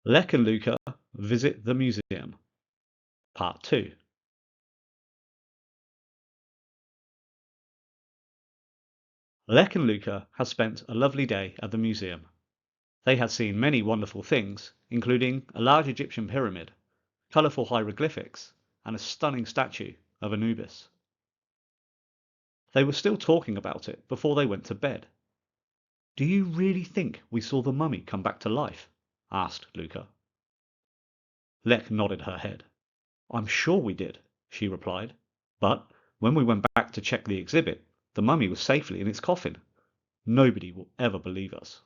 Lek and Luca visit the museum. Part 2. Lek and Luca had spent a lovely day at the museum. They had seen many wonderful things, including a large Egyptian pyramid, colourful hieroglyphics, and a stunning statue of Anubis. They were still talking about it before they went to bed. "Do you really think we saw the mummy come back to life?" asked Luca. Lek nodded her head. "I'm sure we did," she replied. "But when we went back to check the exhibit, the mummy was safely in its coffin. Nobody will ever believe us."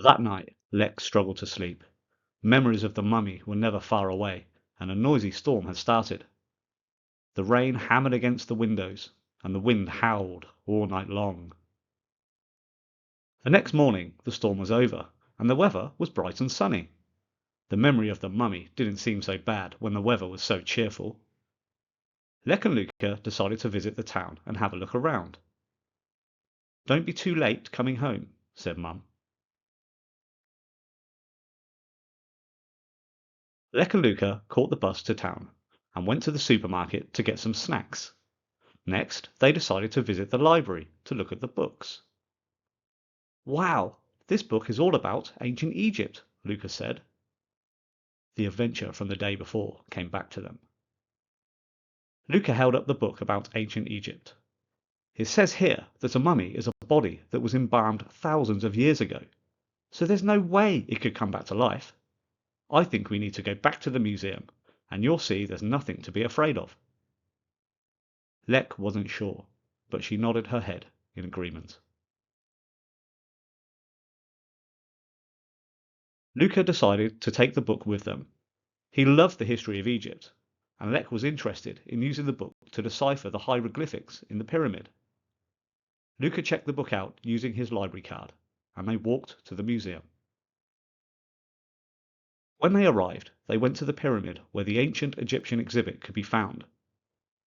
That night, Lek struggled to sleep. Memories of the mummy were never far away, and a noisy storm had started. The rain hammered against the windows, and the wind howled all night long. The next morning, the storm was over, and the weather was bright and sunny. The memory of the mummy didn't seem so bad when the weather was so cheerful. Lek and Luca decided to visit the town and have a look around. "Don't be too late coming home," said Mum. Lek and Luca caught the bus to town and went to the supermarket to get some snacks. Next, they decided to visit the library to look at the books. "Wow, this book is all about ancient Egypt," Luca said. The adventure from the day before came back to them. Luca held up the book about ancient Egypt. "It says here that a mummy is a body that was embalmed thousands of years ago, so there's no way it could come back to life. I think we need to go back to the museum, and you'll see there's nothing to be afraid of." Lek wasn't sure, but she nodded her head in agreement. Luca decided to take the book with them. He loved the history of Egypt, and Lek was interested in using the book to decipher the hieroglyphics in the pyramid. Luca checked the book out using his library card, and they walked to the museum. When they arrived, they went to the pyramid where the ancient Egyptian exhibit could be found.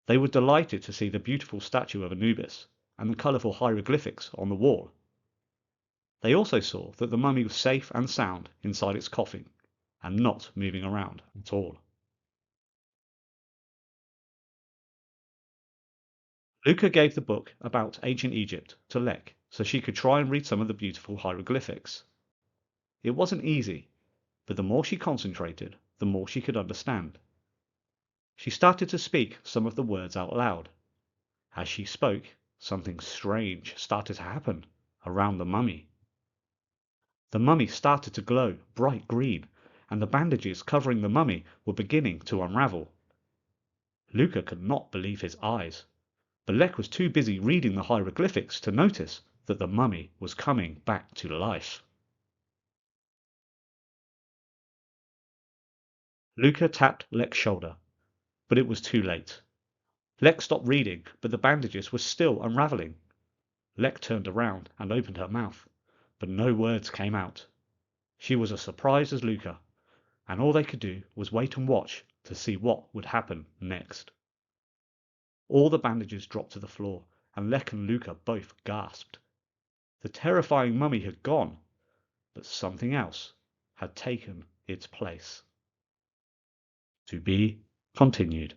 They were delighted to see the beautiful statue of Anubis and the colourful hieroglyphics on the wall. They also saw that the mummy was safe and sound inside its coffin and not moving around at all. Luca gave the book about ancient Egypt to Lek so she could try and read some of the beautiful hieroglyphics. It wasn't easy, but the more she concentrated, the more she could understand. She started to speak some of the words out loud. As she spoke, something strange started to happen around the mummy. The mummy started to glow bright green, and the bandages covering the mummy were beginning to unravel. Luca could not believe his eyes, but Lek was too busy reading the hieroglyphics to notice that the mummy was coming back to life. Luca tapped Lek's shoulder, but it was too late. Lek stopped reading, but the bandages were still unraveling. Lek turned around and opened her mouth, but no words came out. She was as surprised as Luca, and all they could do was wait and watch to see what would happen next. All the bandages dropped to the floor, and Lek and Luca both gasped. The terrifying mummy had gone, but something else had taken its place. To be continued.